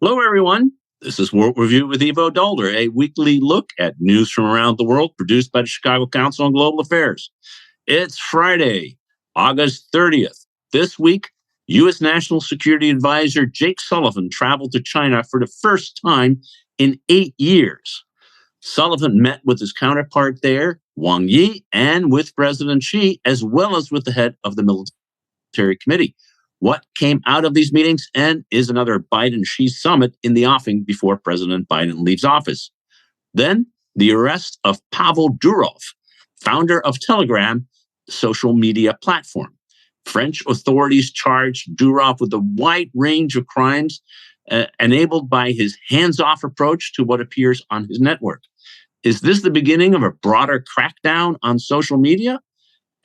Hello, everyone. This is World Review with Ivo Dolder, a weekly look at news from around the world produced by the Chicago Council on Global Affairs. It's Friday, August 30th. This week, U.S. National Security Advisor Jake Sullivan traveled to China for the first time in 8 years. Sullivan met with his counterpart there, Wang Yi, and with President Xi, as well as with the head of the military committee. What came out of these meetings, and is another Biden-Xi summit in the offing before President Biden leaves office? Then, the arrest of Pavel Durov, founder of Telegram, social media platform. French authorities charged Durov with a wide range of crimes enabled by his hands-off approach to what appears on his network. Is this the beginning of a broader crackdown on social media?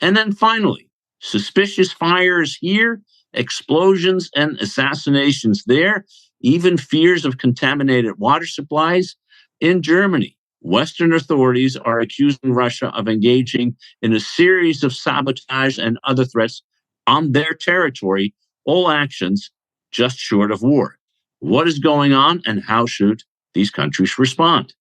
And then finally, suspicious fires here, explosions and assassinations there, even fears of contaminated water supplies. In Germany, Western authorities are accusing Russia of engaging in a series of sabotage and other threats on their territory, all actions just short of war. What is going on, and how should these countries respond?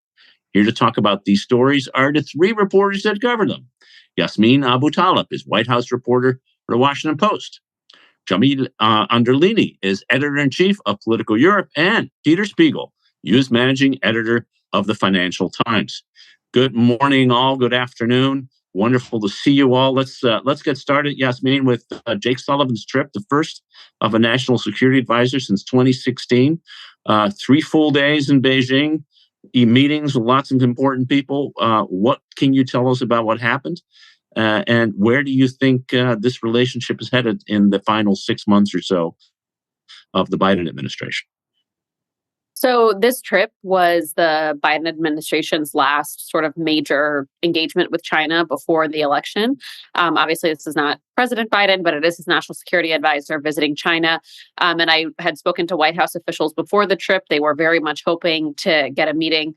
Here to talk about these stories are the three reporters that cover them. Yasmin Abu Talib is White House reporter for the Washington Post. Jamil Anderlini is editor-in-chief of Political Europe, and Peter Spiegel, U.S. managing editor of the Financial Times. Good morning, all. Good afternoon. Wonderful to see you all. Let's get started, Yasmin, with Jake Sullivan's trip, the first of a national security advisor since 2016. 3 full days in Beijing, meetings with lots of important people. What can you tell us about what happened? And where do you think this relationship is headed in the final 6 months or so of the Biden administration? So this trip was the Biden administration's last sort of major engagement with China before the election. Obviously, this is not President Biden, but it is his national security advisor visiting China. And I had spoken to White House officials before the trip. They were very much hoping to get a meeting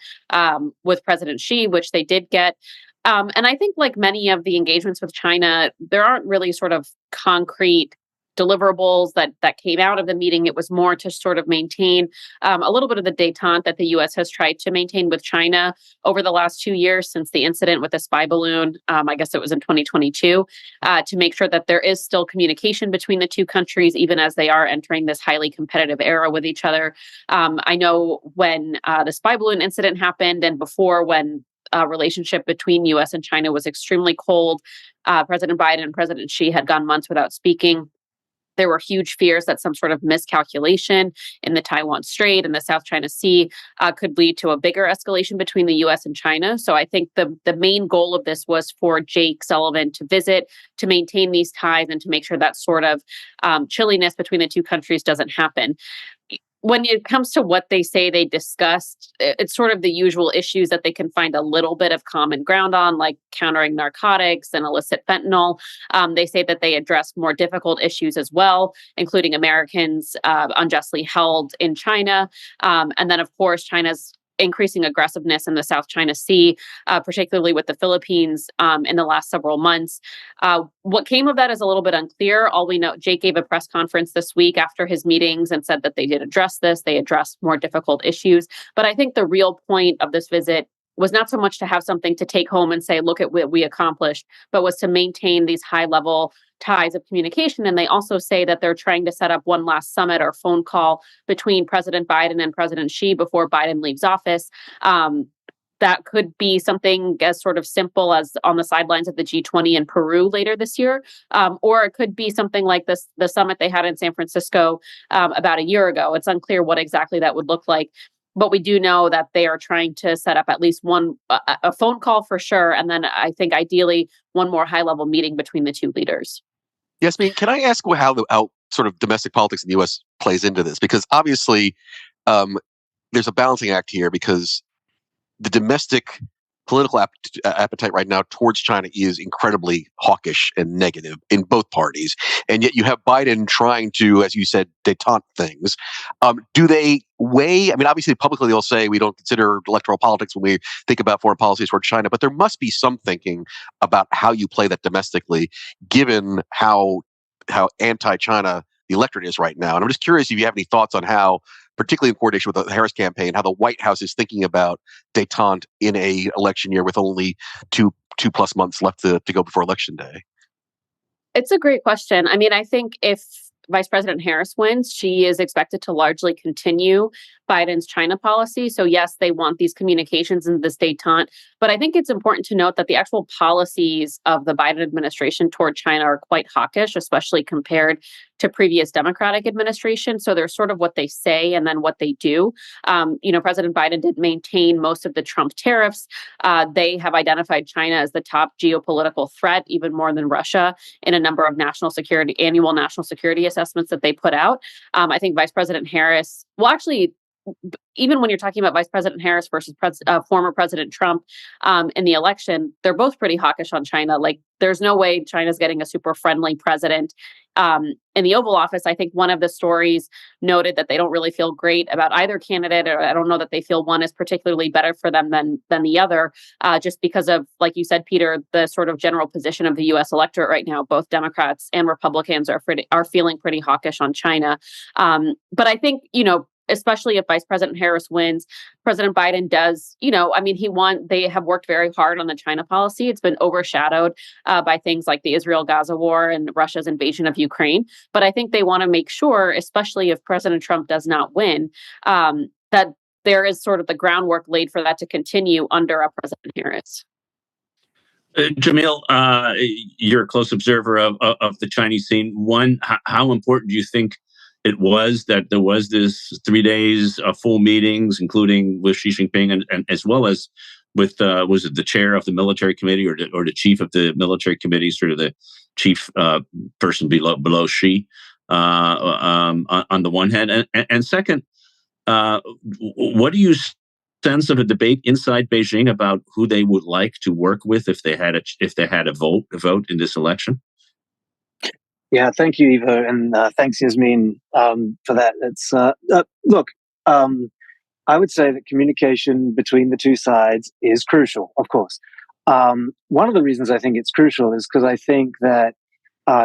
with President Xi, which they did get. And I think, like many of the engagements with China, there aren't really sort of concrete deliverables that came out of the meeting. It was more to sort of maintain a little bit of the détente that the U.S. has tried to maintain with China over the last 2 years since the incident with the spy balloon. I guess it was in 2022, to make sure that there is still communication between the two countries, even as they are entering this highly competitive era with each other. I know when the spy balloon incident happened, and before, when relationship between U.S. and China was extremely cold, President Biden and President Xi had gone months without speaking. There were huge fears that some sort of miscalculation in the Taiwan Strait and the South China Sea could lead to a bigger escalation between the U.S. and China. So I think the main goal of this was for Jake Sullivan to visit, to maintain these ties, and to make sure that sort of chilliness between the two countries doesn't happen. When it comes to what they say they discussed, it's sort of the usual issues that they can find a little bit of common ground on, like countering narcotics and illicit fentanyl. They say that they address more difficult issues as well, including Americans unjustly held in China. And then, of course, China's increasing aggressiveness in the South China Sea, particularly with the Philippines in the last several months. What came of that is a little bit unclear. All we know, Jake gave a press conference this week after his meetings and said that they did address this. They addressed more difficult issues. But I think the real point of this visit was not so much to have something to take home and say, look at what we accomplished, but was to maintain these high-level ties of communication. And they also say that they're trying to set up one last summit or phone call between President Biden and President Xi before Biden leaves office. That could be something as sort of simple as on the sidelines of the G20 in Peru later this year, or it could be something like the summit they had in San Francisco about a year ago. It's unclear what exactly that would look like. But we do know that they are trying to set up at least a phone call for sure. And then I think ideally one more high level meeting between the two leaders. Yasmin, can I ask how sort of domestic politics in the U.S. plays into this? Because obviously there's a balancing act here, because the domestic political appetite right now towards China is incredibly hawkish and negative in both parties. And yet you have Biden trying to, as you said, détente things. Do they weigh? I mean, obviously, publicly they'll say we don't consider electoral politics when we think about foreign policy toward China, but there must be some thinking about how you play that domestically, given how anti-China the electorate is right now. And I'm just curious if you have any thoughts on how particularly in coordination with the Harris campaign, how the White House is thinking about détente in a election year with only two plus months left to go before Election Day? It's a great question. I mean, I think if Vice President Harris wins, she is expected to largely continue Biden's China policy. So yes, they want these communications and this détente, but I think it's important to note that the actual policies of the Biden administration toward China are quite hawkish, especially compared to previous Democratic administration. So they're sort of what they say and then what they do. President Biden did maintain most of the Trump tariffs. They have identified China as the top geopolitical threat, even more than Russia, in a number of annual national security assessments that they put out. I think Vice President Harris, even when you're talking about Vice President Harris versus former President Trump in the election, they're both pretty hawkish on China. Like, there's no way China's getting a super friendly president. In the Oval Office, I think one of the stories noted that they don't really feel great about either candidate, or I don't know that they feel one is particularly better for them than the other, just because of, like you said, Peter, the sort of general position of the U.S. electorate right now. Both Democrats and Republicans are feeling pretty hawkish on China. But I think, especially if Vice President Harris wins, President Biden does, they have worked very hard on the China policy. It's been overshadowed by things like the Israel-Gaza war and Russia's invasion of Ukraine. But I think they want to make sure, especially if President Trump does not win, that there is sort of the groundwork laid for that to continue under President Harris. Jamil, you're a close observer of the Chinese scene. One, how important do you think it was that there was this 3 days of full meetings, including with Xi Jinping and as well as with was it the chair of the military committee or the chief of the military committee, sort of the chief person below Xi on the one hand, and second, what do you sense of a debate inside Beijing about who they would like to work with if they had a vote in this election? Yeah, thank you, Ivo, and thanks, Yasmin, for that. It's look, I would say that communication between the two sides is crucial, of course. One of the reasons I think it's crucial is because I think that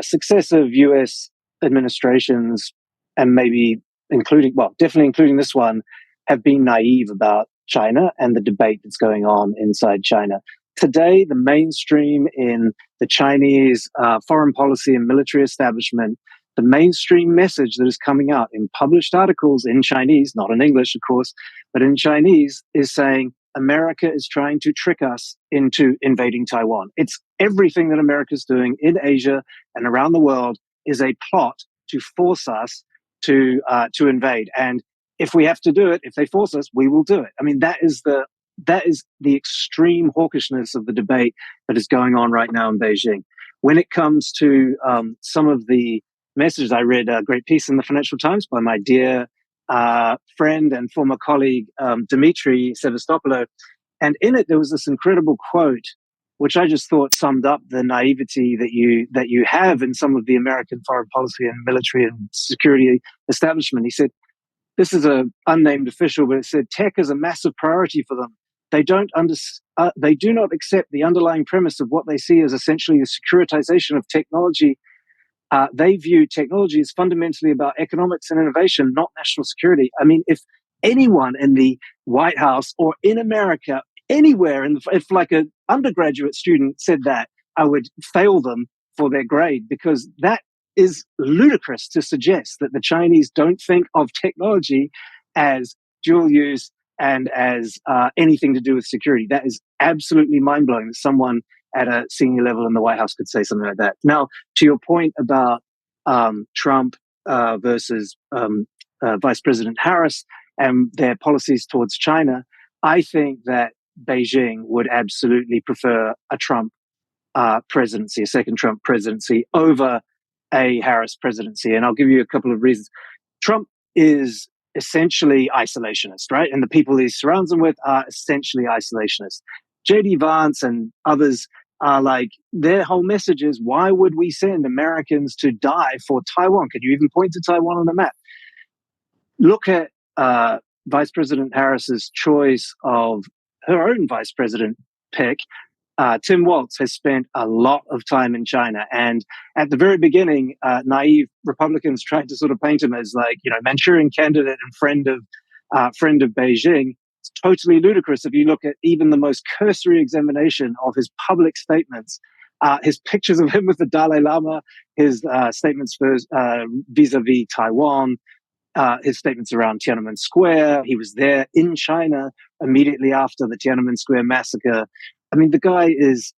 successive U.S. administrations, and definitely including this one, have been naive about China and the debate that's going on inside China. Today, the mainstream in the Chinese foreign policy and military establishment, the mainstream message that is coming out in published articles in Chinese, not in English, of course, but in Chinese, is saying America is trying to trick us into invading Taiwan. It's everything that America's doing in Asia and around the world is a plot to force us to invade. And if we have to do it, if they force us, we will do it. I mean, that is the extreme hawkishness of the debate that is going on right now in Beijing. When it comes to some of the messages, I read a great piece in the Financial Times by my dear friend and former colleague, Dmitry Sevastopoulos. And in it, there was this incredible quote, which I just thought summed up the naivety that you have in some of the American foreign policy and military and security establishment. He said, this is an unnamed official, but it said tech is a massive priority for them. They do not accept the underlying premise of what they see as essentially the securitization of technology. They view technology as fundamentally about economics and innovation, not national security. I mean, if anyone in the White House or in America, anywhere, if like an undergraduate student said that, I would fail them for their grade, because that is ludicrous to suggest that the Chinese don't think of technology as dual use and as anything to do with security. That is absolutely mind-blowing that someone at a senior level in the White House could say something like that. Now, to your point about Trump versus Vice President Harris and their policies towards China, I think that Beijing would absolutely prefer a Trump presidency, a second Trump presidency, over a Harris presidency. And I'll give you a couple of reasons. Trump is essentially isolationist, right? And the people he surrounds him with are essentially isolationist. J.D. Vance and others are like, their whole message is, why would we send Americans to die for Taiwan? Can you even point to Taiwan on the map? Look at Vice President Harris's choice of her own vice president pick. Tim Walz has spent a lot of time in China, and at the very beginning, naive Republicans tried to sort of paint him as like, Manchurian candidate and friend of Beijing. It's totally ludicrous if you look at even the most cursory examination of his public statements, his pictures of him with the Dalai Lama, his statements for vis-a-vis Taiwan, his statements around Tiananmen Square. He was there in China immediately after the Tiananmen Square massacre. I mean, the guy is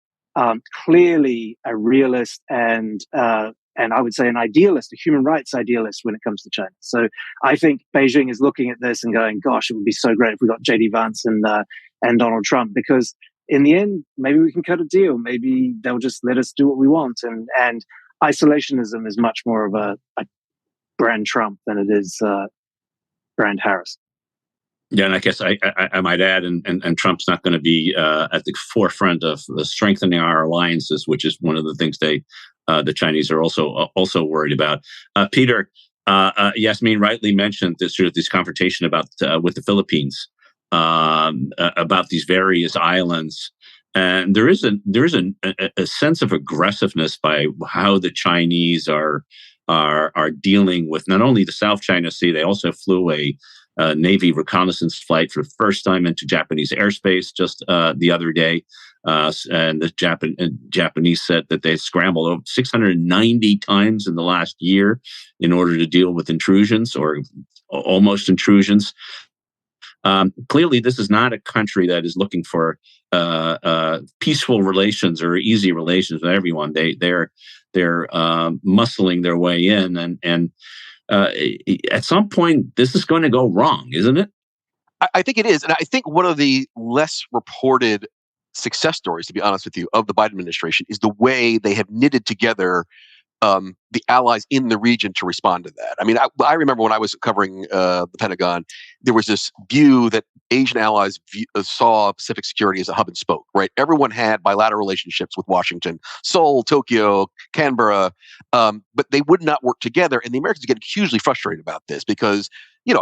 clearly a realist and I would say an idealist, a human rights idealist when it comes to China. So I think Beijing is looking at this and going, "Gosh, it would be so great if we got JD Vance and Donald Trump," because in the end, maybe we can cut a deal. Maybe they'll just let us do what we want. And isolationism is much more of a brand Trump than it is brand Harris. Yeah, and I guess I might add, and Trump's not going to be at the forefront of strengthening our alliances, which is one of the things the Chinese are also worried about. Peter, Yasmin rightly mentioned this confrontation with the Philippines about these various islands, and there is a sense of aggressiveness by how the Chinese are dealing with not only the South China Sea. They also flew a Navy reconnaissance flight for the first time into Japanese airspace just the other day. And the Japanese said that they scrambled over 690 times in the last year in order to deal with intrusions or almost intrusions. Clearly, this is not a country that is looking for peaceful relations or easy relations with everyone. They're muscling their way in, and at some point, this is going to go wrong, isn't it? I think it is. And I think one of the less reported success stories, to be honest with you, of the Biden administration is the way they have knitted together the allies in the region to respond to that. I mean, I remember when I was covering the Pentagon, there was this view that Asian allies saw Pacific security as a hub and spoke, right? Everyone had bilateral relationships with Washington, Seoul, Tokyo, Canberra, but they would not work together. And the Americans get hugely frustrated about this because,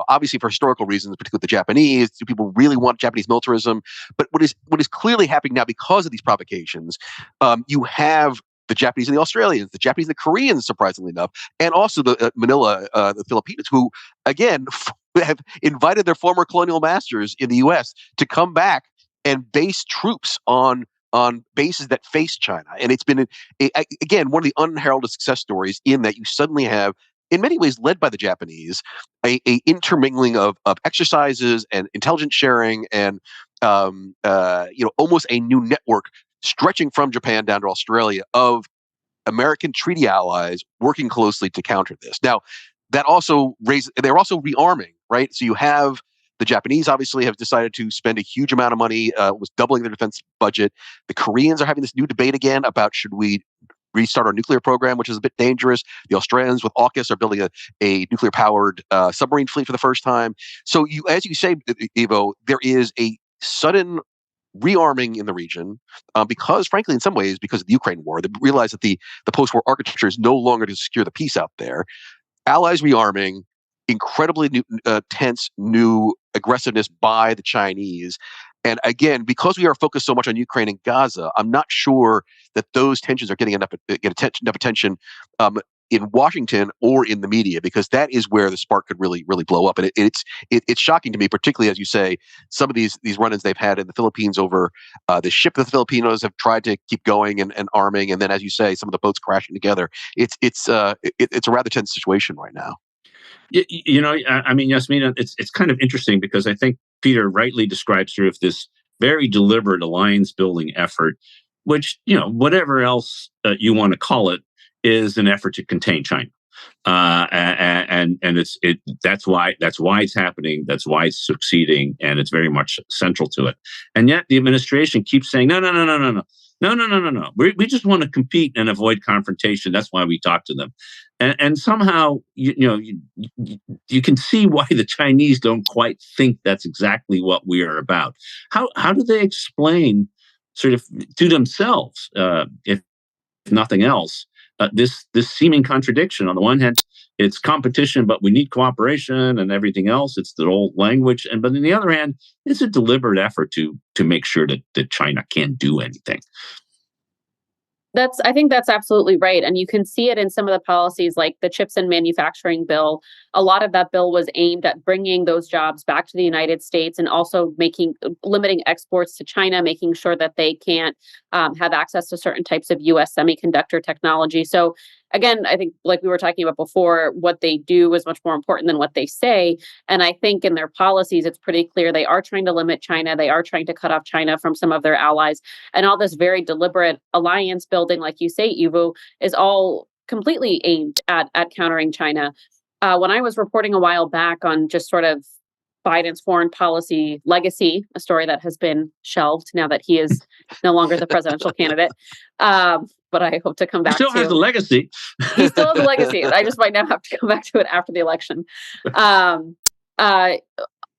obviously for historical reasons, particularly with the Japanese, do people really want Japanese militarism? But what is clearly happening now because of these provocations, you have the Japanese and the Australians, the Japanese and the Koreans, surprisingly enough, and also the Manila, the Filipinos, who, again, have invited their former colonial masters in the U.S. to come back and base troops on bases that face China. And it's been, again, one of the unheralded success stories in that you suddenly have, in many ways led by the Japanese, a intermingling of exercises and intelligence sharing and almost a new network stretching from Japan down to Australia of American treaty allies working closely to counter this. Now, they're also rearming, right? So you have the Japanese obviously have decided to spend a huge amount of money, was doubling their defense budget. The Koreans are having this new debate again about should we restart our nuclear program, which is a bit dangerous. The Australians with AUKUS are building a nuclear-powered submarine fleet for the first time. So as you say, Evo, there is a sudden rearming in the region because, frankly, in some ways, because of the Ukraine war, they realize that the post-war architecture is no longer to secure the peace out there. Allies rearming, incredibly tense new aggressiveness by the Chinese. And again, because we are focused so much on Ukraine and Gaza, I'm not sure that those tensions are getting enough attention in Washington or in the media, because that is where the spark could really blow up. And it's shocking to me, particularly as you say, some of these run-ins they've had in the Philippines over the ship that the Filipinos have tried to keep going and arming, and then, as you say, some of the boats crashing together. It's a rather tense situation right now. I mean, Yasmina, it's kind of interesting because I think Peter rightly describes sort of this very deliberate alliance building effort, which, whatever else you want to call it, is an effort to contain China. And that's why it's happening. That's why it's succeeding, and it's very much central to it. And yet the administration keeps saying, no. We just want to compete and avoid confrontation. That's why we talk to them. And somehow, you can see why the Chinese don't quite think that's exactly what we are about. How do they explain, sort of to themselves, if nothing else, this seeming contradiction. On the one hand, it's competition, but we need cooperation and everything else. It's the old language, but on the other hand, it's a deliberate effort to make sure that China can't do anything. I think that's absolutely right. And you can see it in some of the policies like the chips and manufacturing bill. A lot of that bill was aimed at bringing those jobs back to the United States and also limiting exports to China, making sure that they can't have access to certain types of US semiconductor technology. So again, I think like we were talking about before, what they do is much more important than what they say. And I think in their policies, it's pretty clear they are trying to limit China. They are trying to cut off China from some of their allies. And all this very deliberate alliance building, like you say, Ivo, is all completely aimed at countering China. When I was reporting a while back on just sort of Biden's foreign policy legacy, a story that has been shelved now that he is no longer the presidential candidate. But I hope to come back to. He still has a legacy. He still has a legacy. I just might now have to come back to it after the election.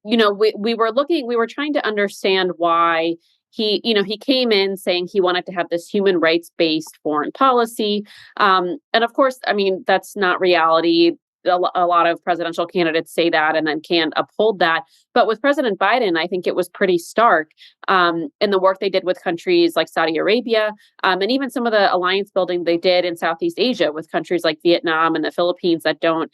We were trying to understand why he came in saying he wanted to have this human rights-based foreign policy. And of course, I mean, that's not reality. A lot of presidential candidates say that and then can't uphold that. But with President Biden, I think it was pretty stark in the work they did with countries like Saudi Arabia and even some of the alliance building they did in Southeast Asia with countries like Vietnam and the Philippines that don't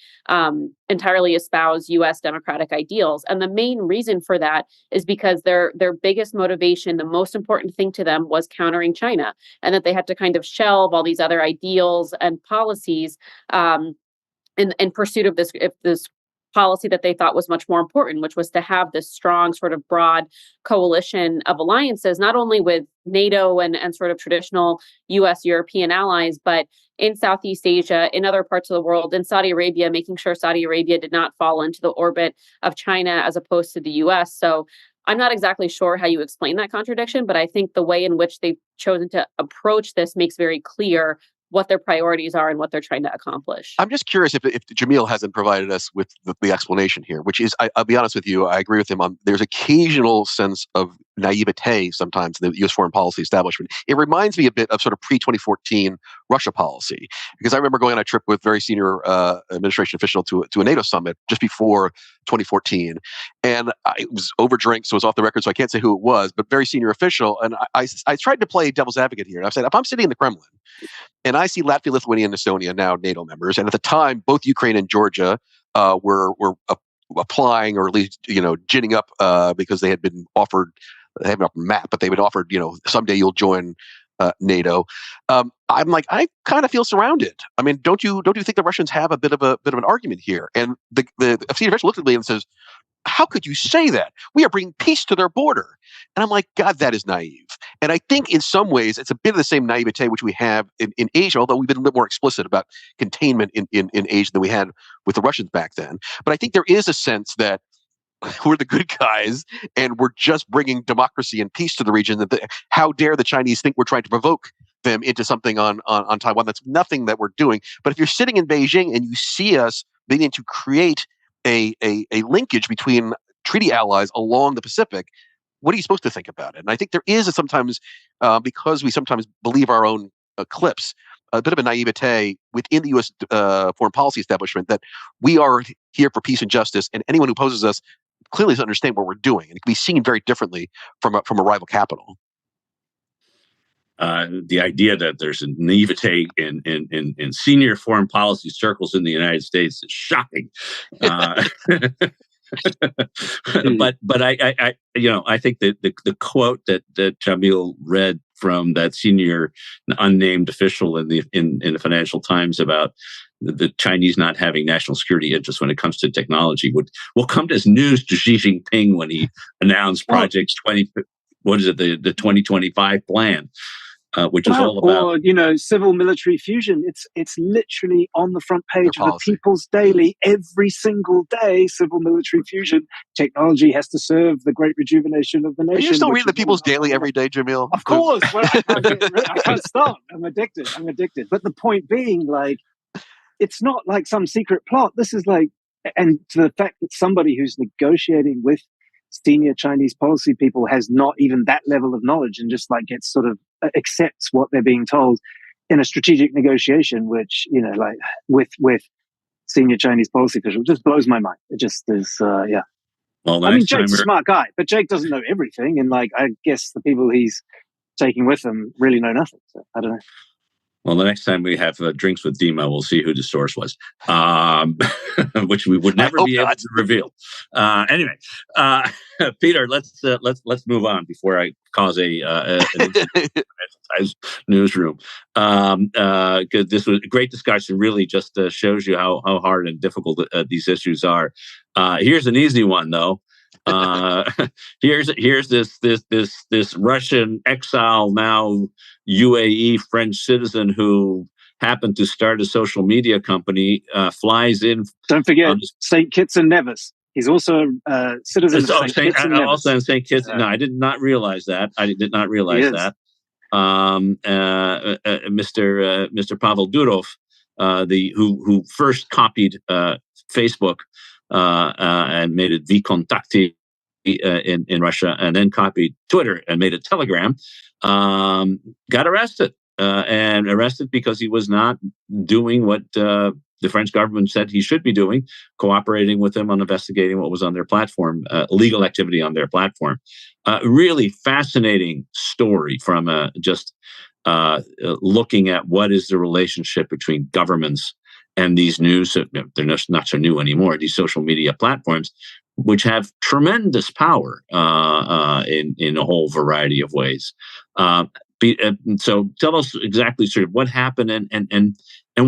entirely espouse U.S. democratic ideals. And the main reason for that is because their biggest motivation, the most important thing to them was countering China, and that they had to kind of shelve all these other ideals and policies in pursuit of this policy that they thought was much more important, which was to have this strong sort of broad coalition of alliances, not only with NATO and sort of traditional US European allies, but in Southeast Asia, in other parts of the world, in Saudi Arabia, making sure Saudi Arabia did not fall into the orbit of China as opposed to the US. So I'm not exactly sure how you explain that contradiction, but I think the way in which they've chosen to approach this makes very clear what their priorities are and what they're trying to accomplish. I'm just curious if Jamil hasn't provided us with the explanation here, which is, I'll be honest with you, I agree with him on there's occasional sense of naivete sometimes in the U.S. foreign policy establishment. It reminds me a bit of sort of pre-2014 Russia policy, because I remember going on a trip with very senior administration official to a NATO summit just before 2014, and I was over drink, so it was off the record, so I can't say who it was, but very senior official, and I tried to play devil's advocate here, and I said, if I'm sitting in the Kremlin, and I see Latvia, Lithuania, and Estonia now NATO members, and at the time, both Ukraine and Georgia were applying, or at least ginning up because they had been offered. They haven't offered MAP, but they've been offered. Someday you'll join NATO. I'm like, I kind of feel surrounded. I mean, don't you think the Russians have a bit of an argument here? And the senior official looked at me and says, how could you say that? We are bringing peace to their border. And I'm like, God, that is naive. And I think in some ways, it's a bit of the same naivete which we have in Asia, although we've been a bit more explicit about containment in Asia than we had with the Russians back then. But I think there is a sense that we're the good guys and we're just bringing democracy and peace to the region. How dare the Chinese think we're trying to provoke them into something on Taiwan? That's nothing that we're doing. But if you're sitting in Beijing and you see us beginning to create a linkage between treaty allies along the Pacific, what are you supposed to think about it? And I think there is sometimes, because we sometimes believe our own clips, a bit of a naivete within the U.S. Foreign policy establishment that we are here for peace and justice, and anyone who opposes us clearly doesn't understand what we're doing, and it can be seen very differently from a rival capital. The idea that there's a naivete in senior foreign policy circles in the United States is shocking. But I think that the quote that Jamil read from that senior unnamed official in the Financial Times about the Chinese not having national security interests when it comes to technology will come as news to Xi Jinping when he announced Project 2025 plan. Which is all about, or civil military fusion. It's literally on the front page of the People's Daily every single day. Civil military fusion technology has to serve the great rejuvenation of the nation. Are you still reading the People's Daily every day, Jamil? Of course, I can't stop. I'm addicted. But the point being, it's not like some secret plot. This is and to the fact that somebody who's negotiating with senior Chinese policy people has not even that level of knowledge and just gets sort of accepts what they're being told. in a strategic negotiation, which, like with senior Chinese policy officials, just blows my mind. It just is, yeah. Well, the I mean, next time Jake's a smart guy, but Jake doesn't know everything, and like I guess the people he's taking with him really know nothing. So I don't know. Well, the next time we have drinks with Dima, we'll see who the source was, which we would never be able to reveal. Anyway, Peter, let's move on before I cause an newsroom. This was a great discussion. Really, just shows you how hard and difficult these issues are. Here's an easy one, though. Here's this Russian exile, now UAE French citizen who happened to start a social media company, flies in. Don't forget St. Kitts and Nevis. He's also a citizen of St. Kitts and Nevis. Also in St. Kitts. No, I did not realize that. Mr. Pavel Durov, who first copied Facebook and made it Vkontakte in Russia, and then copied Twitter and made it Telegram, got arrested. And arrested because he was not doing what the French government said he should be doing, cooperating with them on investigating what was on their platform, illegal activity on their platform. Really fascinating story from just looking at what is the relationship between governments and these news. They're not so new anymore, these social media platforms, which have tremendous power in a whole variety of ways. So tell us exactly sort of what happened and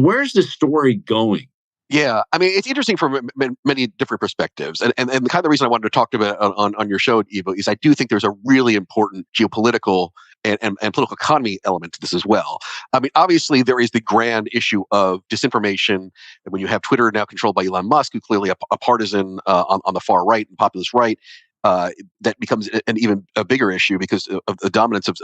where's the story going? Yeah, I mean, it's interesting from many different perspectives. And the kind of reason I wanted to talk about on your show, Ivo, is I do think there's a really important geopolitical and political economy element to this as well. I mean, obviously, there is the grand issue of disinformation. And when you have Twitter now controlled by Elon Musk, who's clearly a partisan on the far right and populist right, that becomes an even a bigger issue because of the dominance of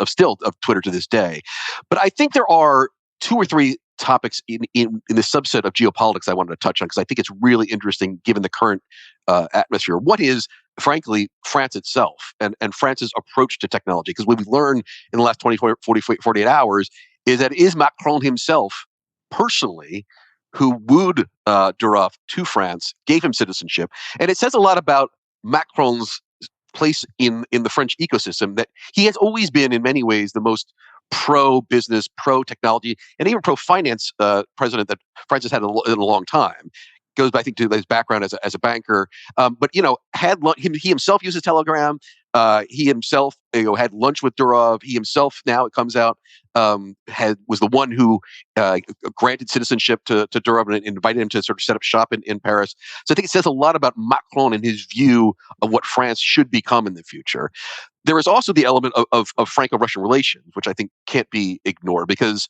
Twitter to this day. But I think there are two or three topics in the subset of geopolitics I wanted to touch on because I think it's really interesting given the current atmosphere. What is, frankly, France itself and France's approach to technology? Because what we've learned in the last 48 hours is that it is Macron himself personally who wooed Durov to France, gave him citizenship. And it says a lot about Macron's place in the French ecosystem, that he has always been in many ways the most pro-business, pro-technology, and even pro-finance president that France has had in a long time. Goes back, I think, to his background as a banker. But he himself uses Telegram. He himself had lunch with Durov. He himself, now it comes out, was the one who granted citizenship to Durov and invited him to sort of set up shop in Paris. So I think it says a lot about Macron and his view of what France should become in the future. There is also the element of Franco-Russian relations, which I think can't be ignored because,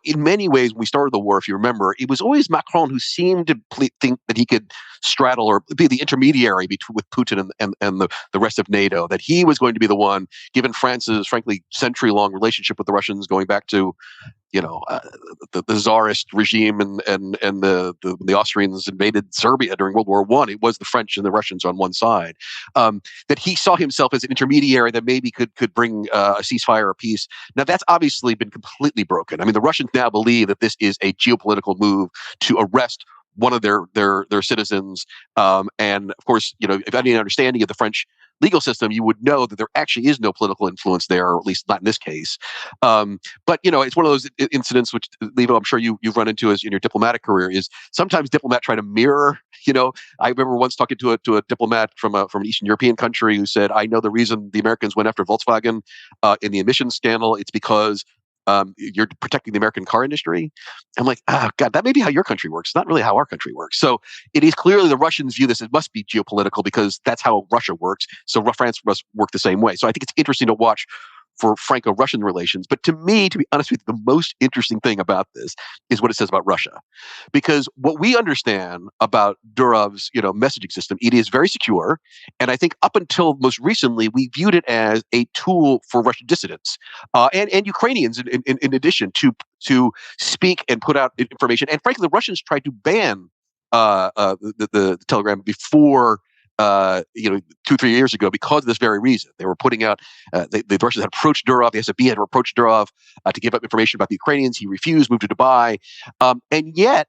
in many ways, when we started the war, if you remember, it was always Macron who seemed to think that he could straddle or be the intermediary with Putin and the rest of NATO, that he was going to be the one, given France's, frankly, century-long relationship with the Russians going back to, the Tsarist regime and the Austrians invaded Serbia during World War I. It was the French and the Russians on one side. That he saw himself as an intermediary that maybe could bring a ceasefire or peace. Now that's obviously been completely broken. I mean, the Russians now believe that this is a geopolitical move to arrest one of their citizens. And of course, if you have any understanding of the French legal system, you would know that there actually is no political influence there, or at least not in this case. But it's one of those incidents which, Levo, I'm sure you've run into as in your diplomatic career, is sometimes diplomats try to mirror. I remember once talking to a diplomat from an Eastern European country who said, "I know the reason the Americans went after Volkswagen in the emissions scandal. It's because you're protecting the American car industry." I'm like, God, that may be how your country works. It's not really how our country works. So it is clearly the Russians view this. It must be geopolitical because that's how Russia works. So France must work the same way. So I think it's interesting to watch for Franco-Russian relations. But to me, to be honest with you, the most interesting thing about this is what it says about Russia. Because what we understand about Durov's, messaging system, it is very secure. And I think up until most recently, we viewed it as a tool for Russian dissidents and Ukrainians in addition to speak and put out information. And frankly, the Russians tried to ban the Telegram before 2-3 years ago because of this very reason. They were putting out, the Russians had approached Durov, the SFB had approached Durov to give up information about the Ukrainians. He refused, moved to Dubai. And yet,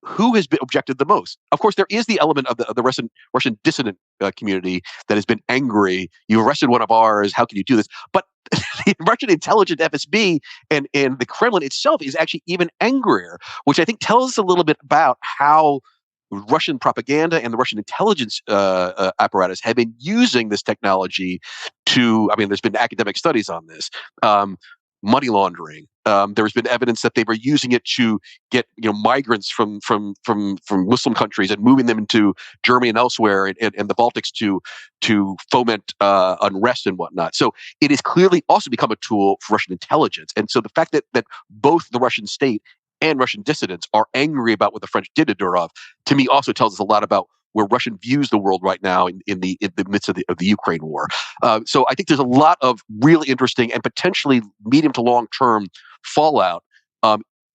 who has been objected the most? Of course, there is the element of the Russian dissident community that has been angry. You arrested one of ours. How can you do this? But the Russian intelligence FSB and the Kremlin itself is actually even angrier, which I think tells us a little bit about how Russian propaganda and the Russian intelligence apparatus have been using this technology to, I mean, there's been academic studies on this, money laundering. There's been evidence that they were using it to get migrants from Muslim countries and moving them into Germany and elsewhere and the Baltics to foment unrest and whatnot. So it has clearly also become a tool for Russian intelligence. And so the fact that both the Russian state and Russian dissidents are angry about what the French did to Durov, to me also tells us a lot about where Russia views the world right now in the midst of the Ukraine war. So I think there's a lot of really interesting and potentially medium to long term fallout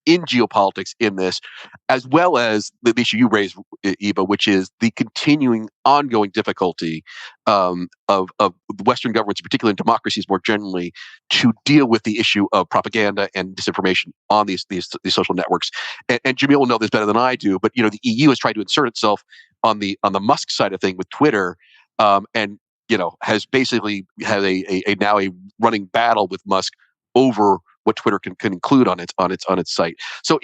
in geopolitics in this, as well as the issue you raised, Eva, which is the continuing ongoing difficulty of Western governments, particularly in democracies more generally, to deal with the issue of propaganda and disinformation on these social networks. And Jamil will know this better than I do, but the EU has tried to insert itself on the Musk side of thing with Twitter, and has basically had a now a running battle with Musk over what Twitter can include on its site. So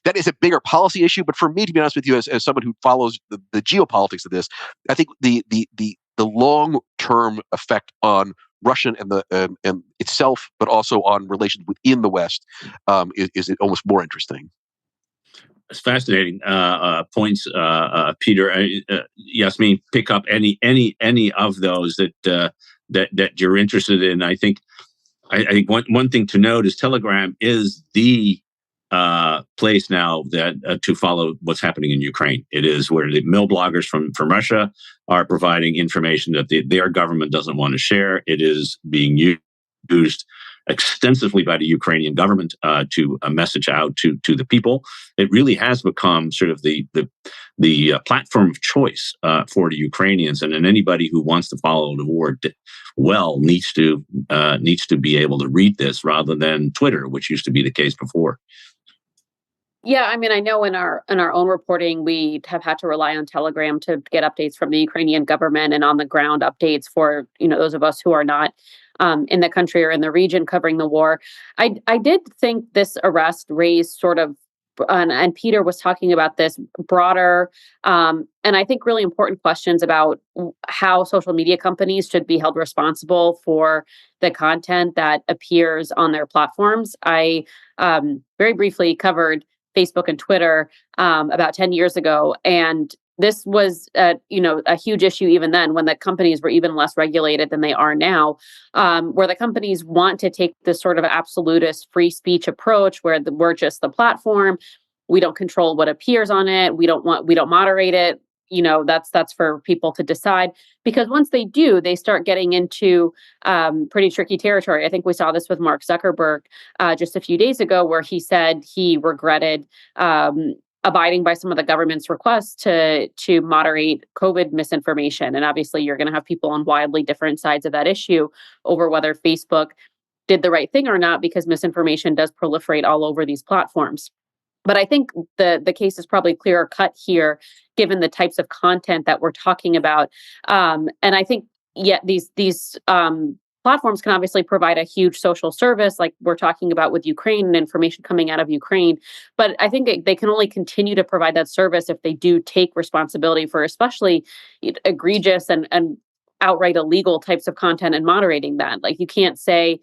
that is a bigger policy issue. But for me, to be honest with you, as someone who follows the geopolitics of this, I think the long term effect on Russian and itself, but also on relations within the West, is almost more interesting. It's fascinating points, Peter. Yasmin, pick up any of those that you're interested in. I think one thing to note is Telegram is the place now that to follow what's happening in Ukraine. It is where the mill bloggers from Russia are providing information that their government doesn't want to share. It is being used extensively by the Ukrainian government to message out to the people. It really has become sort of the platform of choice for the Ukrainians, and then anybody who wants to follow the war well needs to be able to read this rather than Twitter, which used to be the case before. Yeah, I mean, I know in our own reporting, we have had to rely on Telegram to get updates from the Ukrainian government and on the ground updates for those of us who are not in the country or in the region covering the war. I did think this arrest raised sort of, and Peter was talking about this broader, and I think really important questions about how social media companies should be held responsible for the content that appears on their platforms. I very briefly covered Facebook and Twitter about 10 years ago, and this was, a huge issue even then, when the companies were even less regulated than they are now, where the companies want to take this sort of absolutist free speech approach, where we're just the platform, we don't control what appears on it, we don't moderate it. That's for people to decide, because once they do, they start getting into pretty tricky territory. I think we saw this with Mark Zuckerberg just a few days ago, where he said he regretted abiding by some of the government's requests to moderate COVID misinformation. And obviously, you're going to have people on wildly different sides of that issue over whether Facebook did the right thing or not, because misinformation does proliferate all over these platforms. But I think the case is probably clearer cut here, given the types of content that we're talking about. And I think, these platforms can obviously provide a huge social service, like we're talking about with Ukraine and information coming out of Ukraine. But I think they can only continue to provide that service if they do take responsibility for especially egregious and outright illegal types of content and moderating that. Like, you can't say,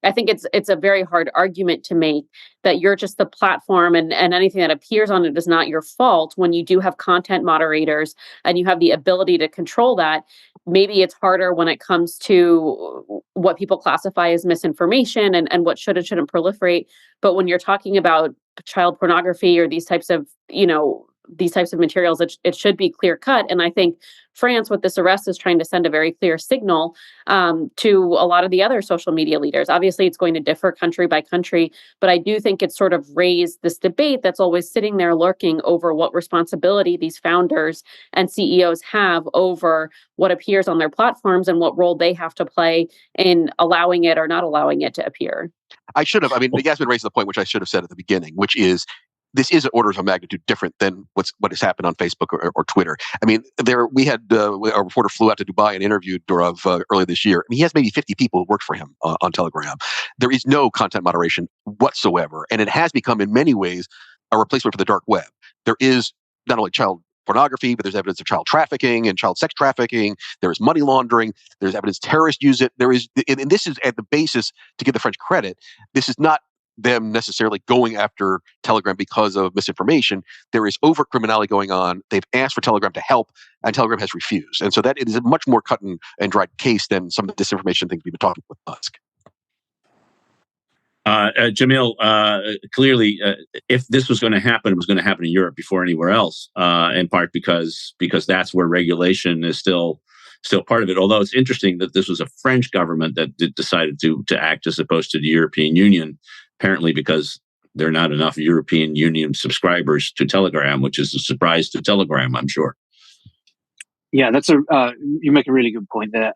I think it's a very hard argument to make that you're just the platform and anything that appears on it is not your fault, when you do have content moderators and you have the ability to control that. Maybe it's harder when it comes to what people classify as misinformation and what should and shouldn't proliferate. But when you're talking about child pornography or these types of, these types of materials, it should be clear cut. And I think France, with this arrest, is trying to send a very clear signal to a lot of the other social media leaders. Obviously, it's going to differ country by country, but I do think it's sort of raised this debate that's always sitting there lurking over what responsibility these founders and CEOs have over what appears on their platforms and what role they have to play in allowing it or not allowing it to appear. I should have. I mean, Yasmin raised the point, which I should have said at the beginning, which is this is orders of magnitude different than what has happened on Facebook or Twitter. I mean, we had a reporter flew out to Dubai and interviewed Durov earlier this year. I mean, he has maybe 50 people who work for him on Telegram. There is no content moderation whatsoever, and it has become in many ways a replacement for the dark web. There is not only child pornography, but there's evidence of child trafficking and child sex trafficking. There is money laundering. There's evidence terrorists use it. There is, and this is at the basis, to give the French credit, this is not them necessarily going after Telegram because of misinformation. There is over criminality going on. They've asked for Telegram to help, and Telegram has refused. And so that it is a much more cut and dried case than some of the disinformation things we've been talking with Musk. Jamil, clearly, if this was going to happen, it was going to happen in Europe before anywhere else, in part because that's where regulation is still part of it. Although it's interesting that this was a French government that decided to act as opposed to the European Union, apparently because there are not enough European Union subscribers to Telegram, which is a surprise to Telegram, I'm sure. Yeah, you make a really good point there.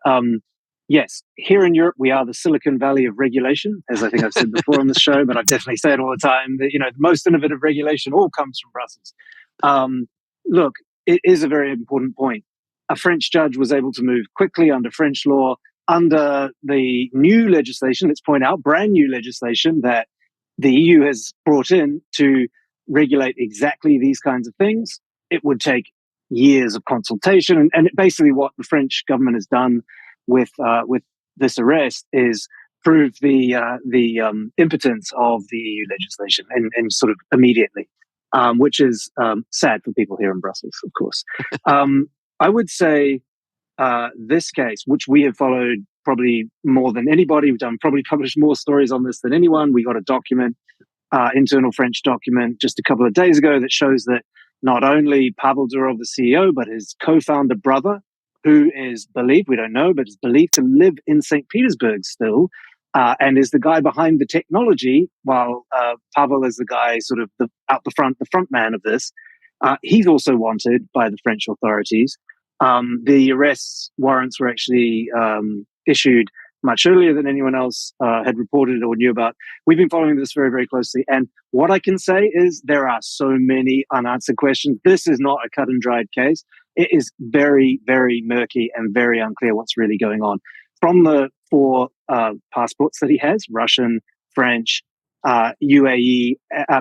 Yes, here in Europe, we are the Silicon Valley of regulation, as I think I've said before on the show, but I've definitely said all the time that, the most innovative regulation all comes from Brussels. Look, it is a very important point. A French judge was able to move quickly under French law, under the new legislation, let's point out, brand new legislation that the EU has brought in to regulate exactly these kinds of things. It would take years of consultation. And basically what the French government has done with this arrest is prove the impotence of the EU legislation and sort of immediately, which is sad for people here in Brussels, of course. I would say this case, which we have followed probably more than anybody, we've probably published more stories on this than anyone. We got a document, internal French document, just a couple of days ago that shows that not only Pavel Durov, the CEO, but his co-founder brother, who is believed, we don't know, but is believed to live in St. Petersburg still, and is the guy behind the technology, while Pavel is the guy sort of out the front man of this. He's also wanted by the French authorities. The arrest warrants were actually issued much earlier than anyone else had reported or knew about. We've been following this very, very closely. And what I can say is there are so many unanswered questions. This is not a cut and dried case. It is very, very murky and very unclear what's really going on. From the 4 passports that he has, Russian, French, UAE.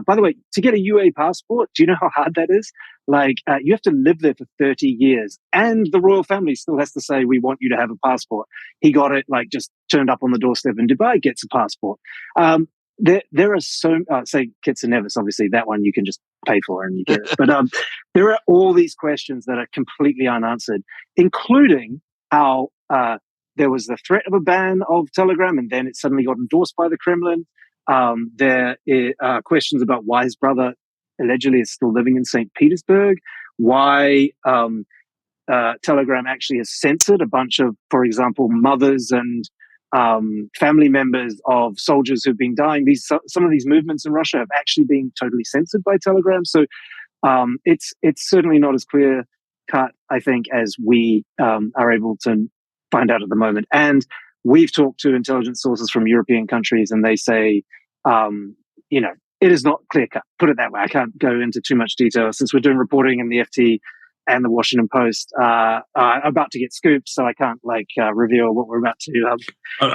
By the way, to get a UAE passport, do you know how hard that is? You have to live there for 30 years. And the royal family still has to say, we want you to have a passport. He got it, just turned up on the doorstep in Dubai, gets a passport. There are say Kitts and Nevis, obviously, that one you can just pay for and you get it. But there are all these questions that are completely unanswered, including how there was the threat of a ban of Telegram and then it suddenly got endorsed by the Kremlin. There are questions about why his brother allegedly is still living in St. Petersburg, why Telegram actually has censored a bunch of, for example, mothers and family members of soldiers who've been dying. Some of these movements in Russia have actually been totally censored by Telegram. So it's certainly not as clear cut, I think, as we are able to find out at the moment. And we've talked to intelligence sources from European countries, and they say, it is not clear cut. Put it that way. I can't go into too much detail since we're doing reporting in the FT and the Washington Post about to get scooped, so I can't reveal what we're about to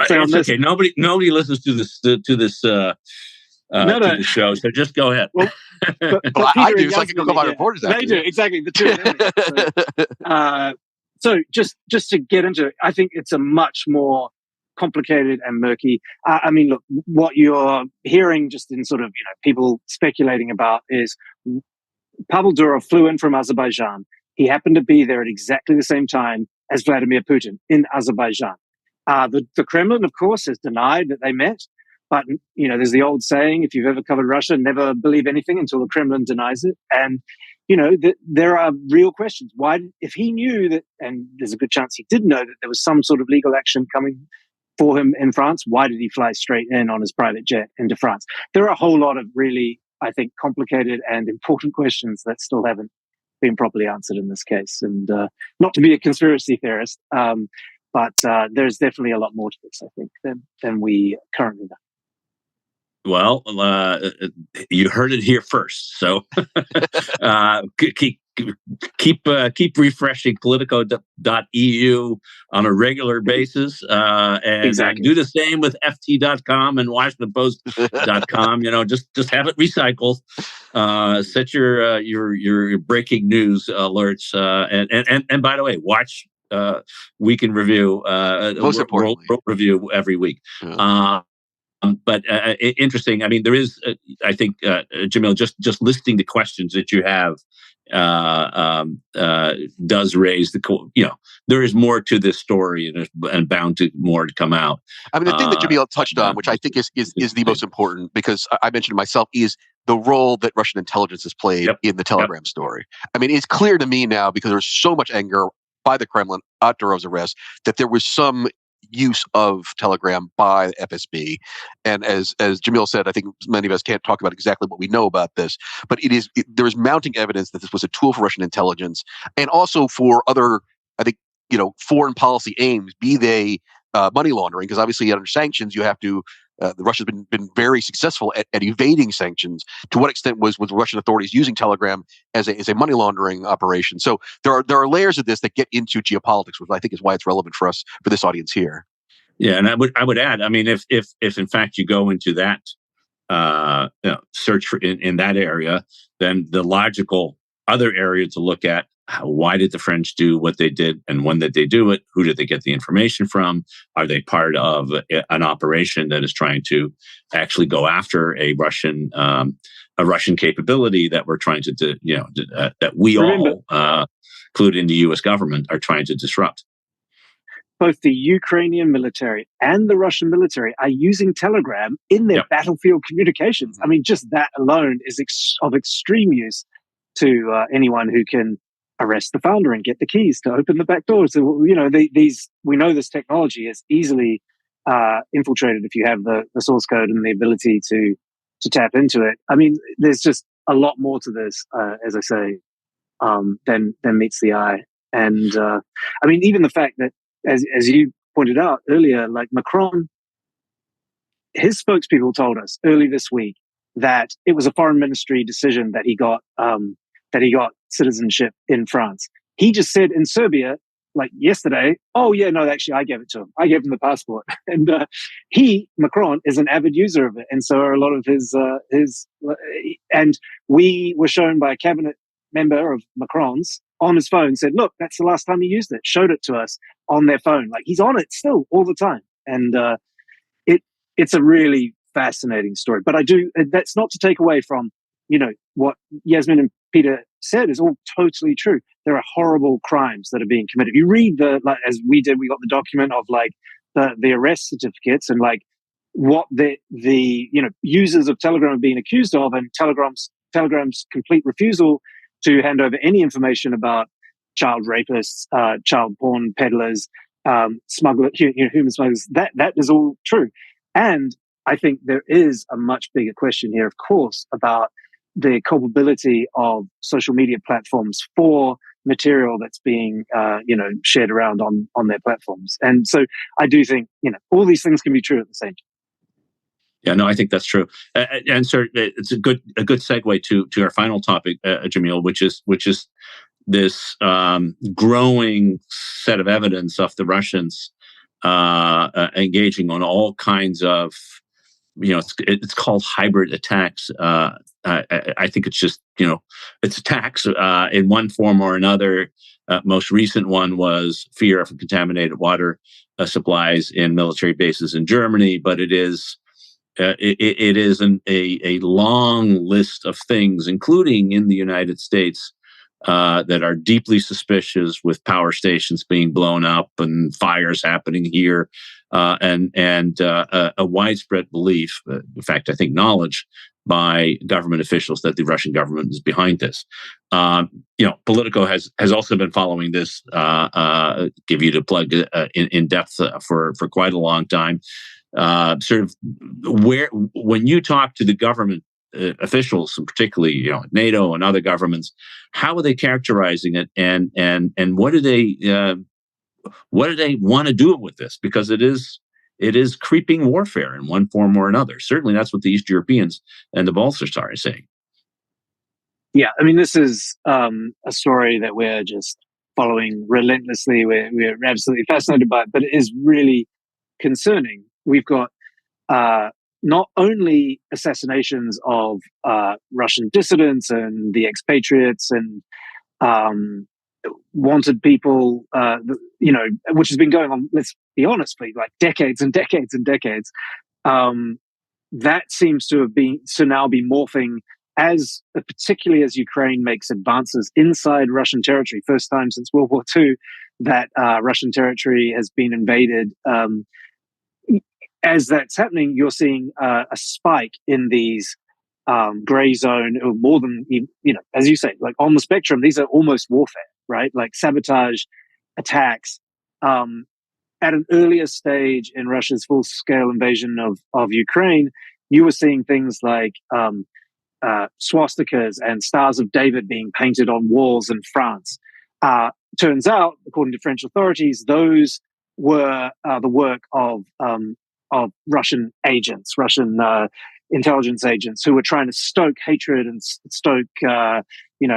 say on this. Okay. Nobody listens to this to this show, so just go ahead. Well, but I do, so I can go my reporters after. They do, exactly. The two of them. So just to get into it, I think it's a much more complicated and murky. I mean, look, what you're hearing just in sort of people speculating about is Pavel Durov flew in from Azerbaijan. He happened to be there at exactly the same time as Vladimir Putin in Azerbaijan. The Kremlin, of course, has denied that they met. But, there's the old saying, if you've ever covered Russia, never believe anything until the Kremlin denies it. And there are real questions. Why, if he knew that, and there's a good chance he did know that there was some sort of legal action coming for him in France, why did he fly straight in on his private jet into France? There are a whole lot of really, I think, complicated and important questions that still haven't been properly answered in this case. And not to be a conspiracy theorist, but there's definitely a lot more to this, I think, than we currently know. Well, you heard it here first. So keep refreshing Politico.eu on a regular basis, and Exactly. do the same with FT.com and WashingtonPost.com. Just have it recycled. Set your breaking news alerts, and by the way, watch Week in Review, Most importantly, World Review every week. Yeah. But interesting. I mean, there is, I think, Jamil, just listing the questions that you have does raise there is more to this story, and bound to more to come out. I mean, the thing that Jamil touched on, which I think is the most important, because I mentioned it myself, is the role that Russian intelligence has played in the Telegram story. I mean, it's clear to me now, because there's so much anger by the Kremlin at Durov's arrest, that there was some use of Telegram by the FSB. And as Jamil said, I think many of us can't talk about exactly what we know about this, but there is mounting evidence that this was a tool for Russian intelligence, and also for other, I think, foreign policy aims, be they money laundering, because obviously under sanctions you have to. The Russia's been very successful at evading sanctions. To what extent was Russian authorities using Telegram as a money laundering operation? So there are layers of this that get into geopolitics, which I think is why it's relevant for this audience here. Yeah, and I would add, I mean, if in fact you go into that search for in that area, then the logical other area to look at: why did the French do what they did, and when did they do it? Who did they get the information from? Are they part of an operation that is trying to actually go after a Russian capability that we're trying to that we all, including the U.S. government, are trying to disrupt? Both the Ukrainian military and the Russian military are using Telegram in their battlefield communications. I mean, just that alone is of extreme use to anyone who can arrest the founder and get the keys to open the back doors. So, we know this technology is easily infiltrated if you have the source code and the ability to tap into it. I mean, there's just a lot more to this, as I say, than meets the eye. And I mean, even the fact that, as you pointed out earlier, like Macron, his spokespeople told us early this week that it was a foreign ministry decision that he got citizenship in France. He just said in Serbia, like yesterday, oh yeah, no, actually I gave it to him. I gave him the passport. And Macron is an avid user of it. And so are a lot of his, and we were shown by a cabinet member of Macron's on his phone, said, look, that's the last time he used it, showed it to us on their phone. Like, he's on it still all the time. And it's a really fascinating story. But that's not to take away from, what Yasmin and Peter said is all totally true. There are horrible crimes that are being committed. You read as we did, we got the document of the arrest certificates and what the users of Telegram are being accused of, and Telegram's complete refusal to hand over any information about child rapists, child porn peddlers, human smugglers. That is all true. And I think there is a much bigger question here, of course, about the culpability of social media platforms for material that's being shared around on their platforms. And so I do think all these things can be true at the same time. Yeah, no, I think that's true, and sir, it's a good segue to our final topic, Jamil, which is this growing set of evidence of the Russians engaging on all kinds of, it's called hybrid attacks. I think it's just it's attacks in one form or another. Most recent one was fear of contaminated water supplies in military bases in Germany, but it is. It is a long list of things, including in the United States, that are deeply suspicious, with power stations being blown up and fires happening here, and a widespread belief, in fact, I think knowledge by government officials that the Russian government is behind this. Politico has also been following this. Give you to plug in depth for quite a long time. Sort of when you talk to the government officials, and particularly NATO and other governments, how are they characterizing it, and what do they want to do with this? Because it is creeping warfare in one form or another. Certainly, that's what the East Europeans and the Baltics are saying. Yeah, I mean, this is a story that we're just following relentlessly. We're absolutely fascinated by it, but it is really concerning. We've got not only assassinations of Russian dissidents and the expatriates and wanted people, which has been going on, let's be honest, for like decades and decades and decades. That seems to now be morphing particularly as Ukraine makes advances inside Russian territory. First time since World War II that Russian territory has been invaded. As that's happening, you're seeing a spike in these gray zone, or more than, as you say, like on the spectrum, these are almost warfare, right? Like sabotage attacks. At an earlier stage in Russia's full-scale invasion of Ukraine, you were seeing things like swastikas and Stars of David being painted on walls in France. Turns out, according to French authorities, those were the work of Russian agents, Russian intelligence agents, who were trying to stoke hatred and stoke,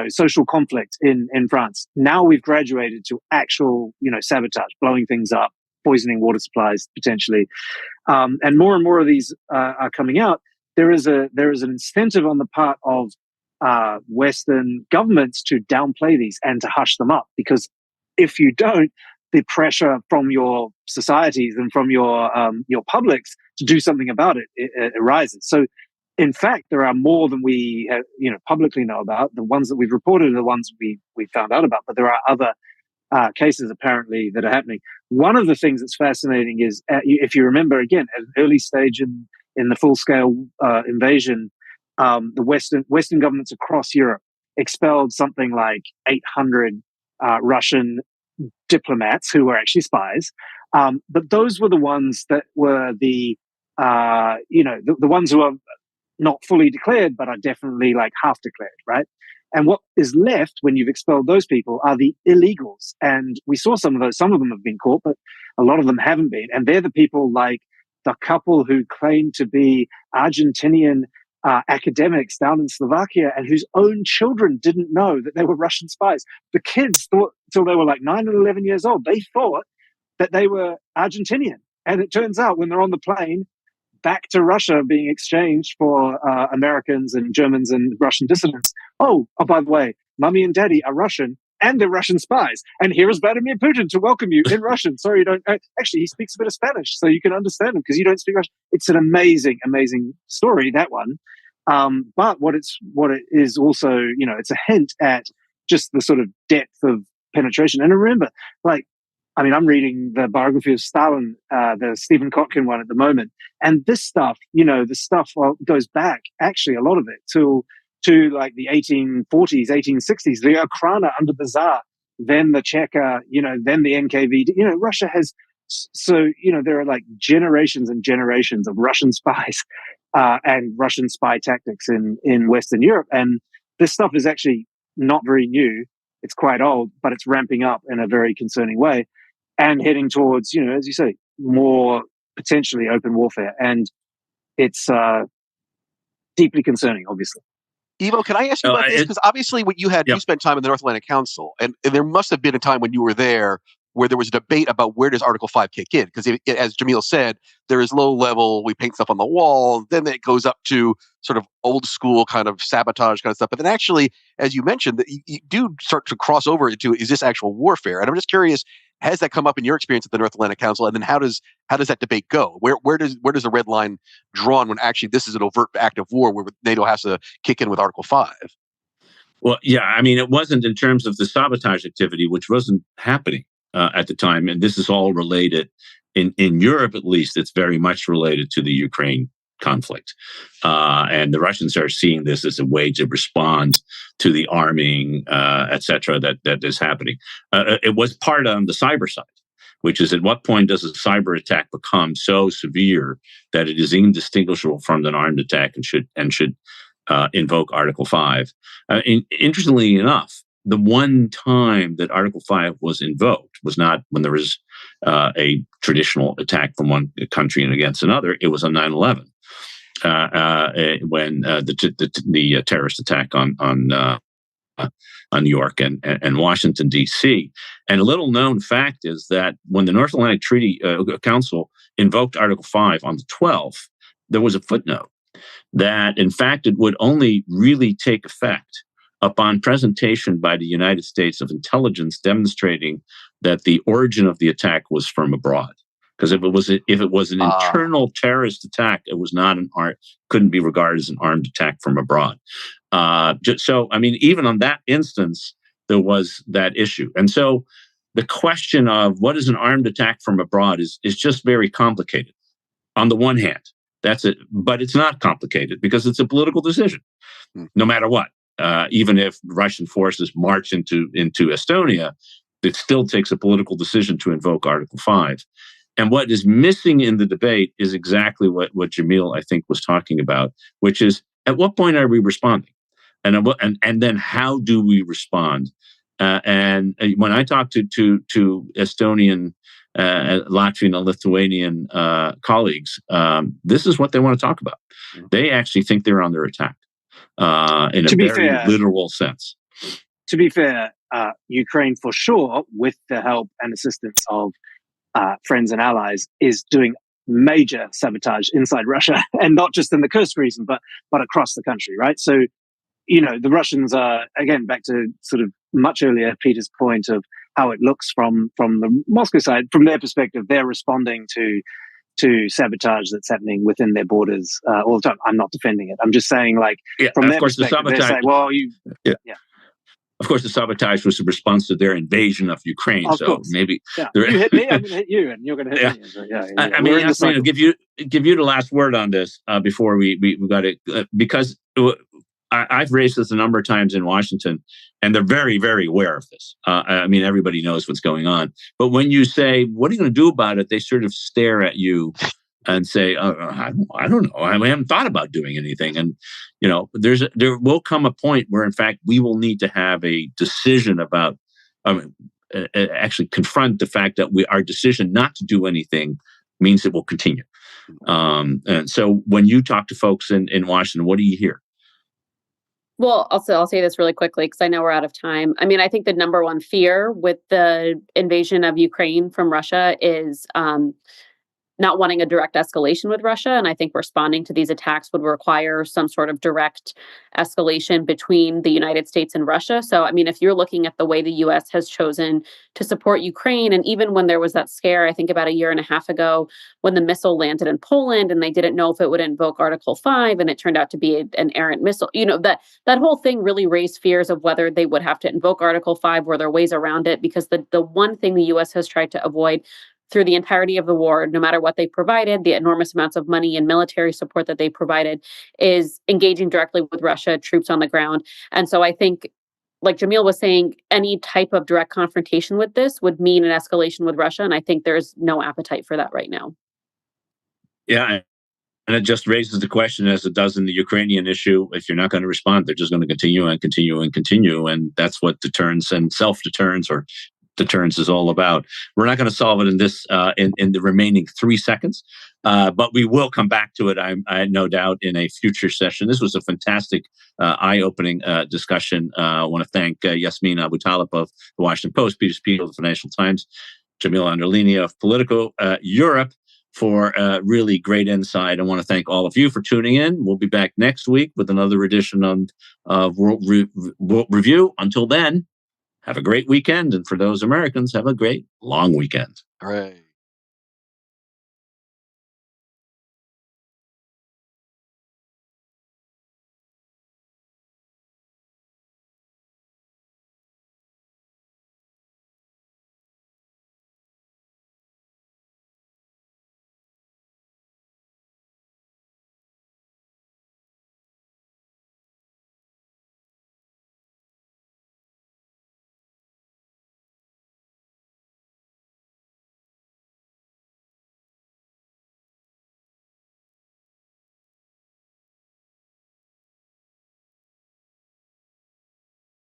social conflict in France. Now we've graduated to actual, sabotage, blowing things up, poisoning water supplies potentially, and more of these are coming out. There is an incentive on the part of Western governments to downplay these and to hush them up, because if you don't, the pressure from your societies and from your publics to do something about it arises. So, in fact, there are more than we publicly know about. The ones that we've reported are the ones we found out about, but there are other cases apparently that are happening. One of the things that's fascinating is, if you remember, again, at an early stage in the full-scale invasion, the Western governments across Europe expelled something like 800 Russian diplomats who were actually spies. But those were the ones that were the ones who are not fully declared, but are definitely like half declared, right? And what is left when you've expelled those people are the illegals. And we saw some of those. Some of them have been caught, but a lot of them haven't been. And they're the people like the couple who claim to be Argentinian academics down in Slovakia and whose own children didn't know that they were Russian spies. The kids thought, till they were like 9 and 11 years old, they thought that they were Argentinian. And it turns out when they're on the plane back to Russia being exchanged for Americans and Germans and Russian dissidents, by the way, Mummy and Daddy are Russian and they're Russian spies. And here is Vladimir Putin to welcome you in Russian. Sorry, you don't. Actually, he speaks a bit of Spanish, so you can understand him because you don't speak Russian. It's an amazing, amazing story, that one. But what it is also, it's a hint at just the sort of depth of penetration. And remember, I'm reading the biography of Stalin, the Stephen Kotkin one at the moment. And this stuff, goes back, actually, a lot of it to like the 1840s, 1860s, the Okhrana under the Tsar, then the Cheka, then the NKVD. Russia has, there are like generations and generations of Russian spies and Russian spy tactics in Western Europe. And this stuff is actually not very new. It's quite old, but it's ramping up in a very concerning way and heading towards, as you say, more potentially open warfare. And it's deeply concerning, obviously. Ivo, can I ask you about this? Because obviously you spent time in the North Atlantic Council, and there must have been a time when you were there where there was a debate about where does Article 5 kick in? Because as Jamil said, there is low level, we paint stuff on the wall, then it goes up to sort of old school kind of sabotage kind of stuff. But then actually, as you mentioned, you do start to cross over into, is this actual warfare? And I'm just curious, has that come up in your experience at the North Atlantic Council? And then how does that debate go? Where does the red line drawn when actually this is an overt act of war where NATO has to kick in with Article 5? Well, yeah, it wasn't in terms of the sabotage activity, which wasn't happening at the time. And this is all related, in Europe at least, it's very much related to the Ukraine conflict. And the Russians are seeing this as a way to respond to the arming, et cetera, that is happening. It was part on the cyber side, which is at what point does a cyber attack become so severe that it is indistinguishable from an armed attack and should invoke Article 5. Interestingly enough, the one time that Article 5 was invoked was not when there was a traditional attack from one country and against another. It was on 9/11, when the terrorist attack on New York and Washington, D.C. And a little known fact is that when the North Atlantic Treaty Council invoked Article 5 on the 12th, there was a footnote that, in fact, it would only really take effect upon presentation by the United States of intelligence demonstrating that the origin of the attack was from abroad. Because if it was an internal terrorist attack, it was not couldn't be regarded as an armed attack from abroad. So, I mean, even on that instance, there was that issue. And so the question of what is an armed attack from abroad is just very complicated. On the one hand, that's it, but it's not complicated because it's a political decision, no matter what. Even if Russian forces march into Estonia, it still takes a political decision to invoke Article 5. And what is missing in the debate is exactly what Jamil, I think, was talking about, which is at what point are we responding? And then how do we respond? And when I talk to Estonian, Latvian, and Lithuanian colleagues, this is what they want to talk about. They actually think they're under attack in a very literal sense. To be fair, Ukraine, for sure, with the help and assistance of friends and allies, is doing major sabotage inside Russia, and not just in the Kursk region, but across the country, right? So, the Russians are, again, back to sort of much earlier Peter's point of how it looks from the Moscow side. From their perspective, they're responding to sabotage that's happening within their borders all the time. I'm not defending it. I'm just saying, from their perspective, they're saying, well, yeah. Of course, the sabotage was a response to their invasion of Ukraine. Of so course. Maybe you hit me, I'm going to hit you, and you're going to hit me. So, I mean, Yasmina, give you the last word on this before we got it, because I've raised this a number of times in Washington, and they're very, very aware of this. I mean, everybody knows what's going on. But when you say, "What are you going to do about it?" they sort of stare at you and say, I don't know. I haven't thought about doing anything. And, there will come a point where, in fact, we will need to have a decision about, actually confront the fact that our decision not to do anything means it will continue. And so when you talk to folks in Washington, what do you hear? Well, I'll say this really quickly because I know we're out of time. I mean, I think the number one fear with the invasion of Ukraine from Russia is not wanting a direct escalation with Russia. And I think responding to these attacks would require some sort of direct escalation between the United States and Russia. So, I mean, if you're looking at the way the U.S. has chosen to support Ukraine, and even when there was that scare, I think about a year and a half ago, when the missile landed in Poland and they didn't know if it would invoke Article 5, and it turned out to be an errant missile, that whole thing really raised fears of whether they would have to invoke Article 5, were there ways around it? Because the one thing the U.S. has tried to avoid through the entirety of the war, no matter what they provided, the enormous amounts of money and military support that they provided, is engaging directly with Russia, troops on the ground. And so I think, like Jamil was saying, any type of direct confrontation with this would mean an escalation with Russia. And I think there's no appetite for that right now. Yeah. And it just raises the question, as it does in the Ukrainian issue, if you're not going to respond, they're just going to continue and continue and continue. And that's what deterrence and self-deterrence or deterrence is all about. We're not going to solve it in this in the remaining 3 seconds, but we will come back to it. I had no doubt in a future session. This was a fantastic, eye-opening discussion. I want to thank Yasmina Abutaleb of the Washington Post, Peter Spiegel of the Financial Times, Jamil Anderlini of Politico Europe for really great insight. I want to thank all of you for tuning in. We'll be back next week with another edition of World Review. Until then, have a great weekend. And for those Americans, have a great long weekend. All right.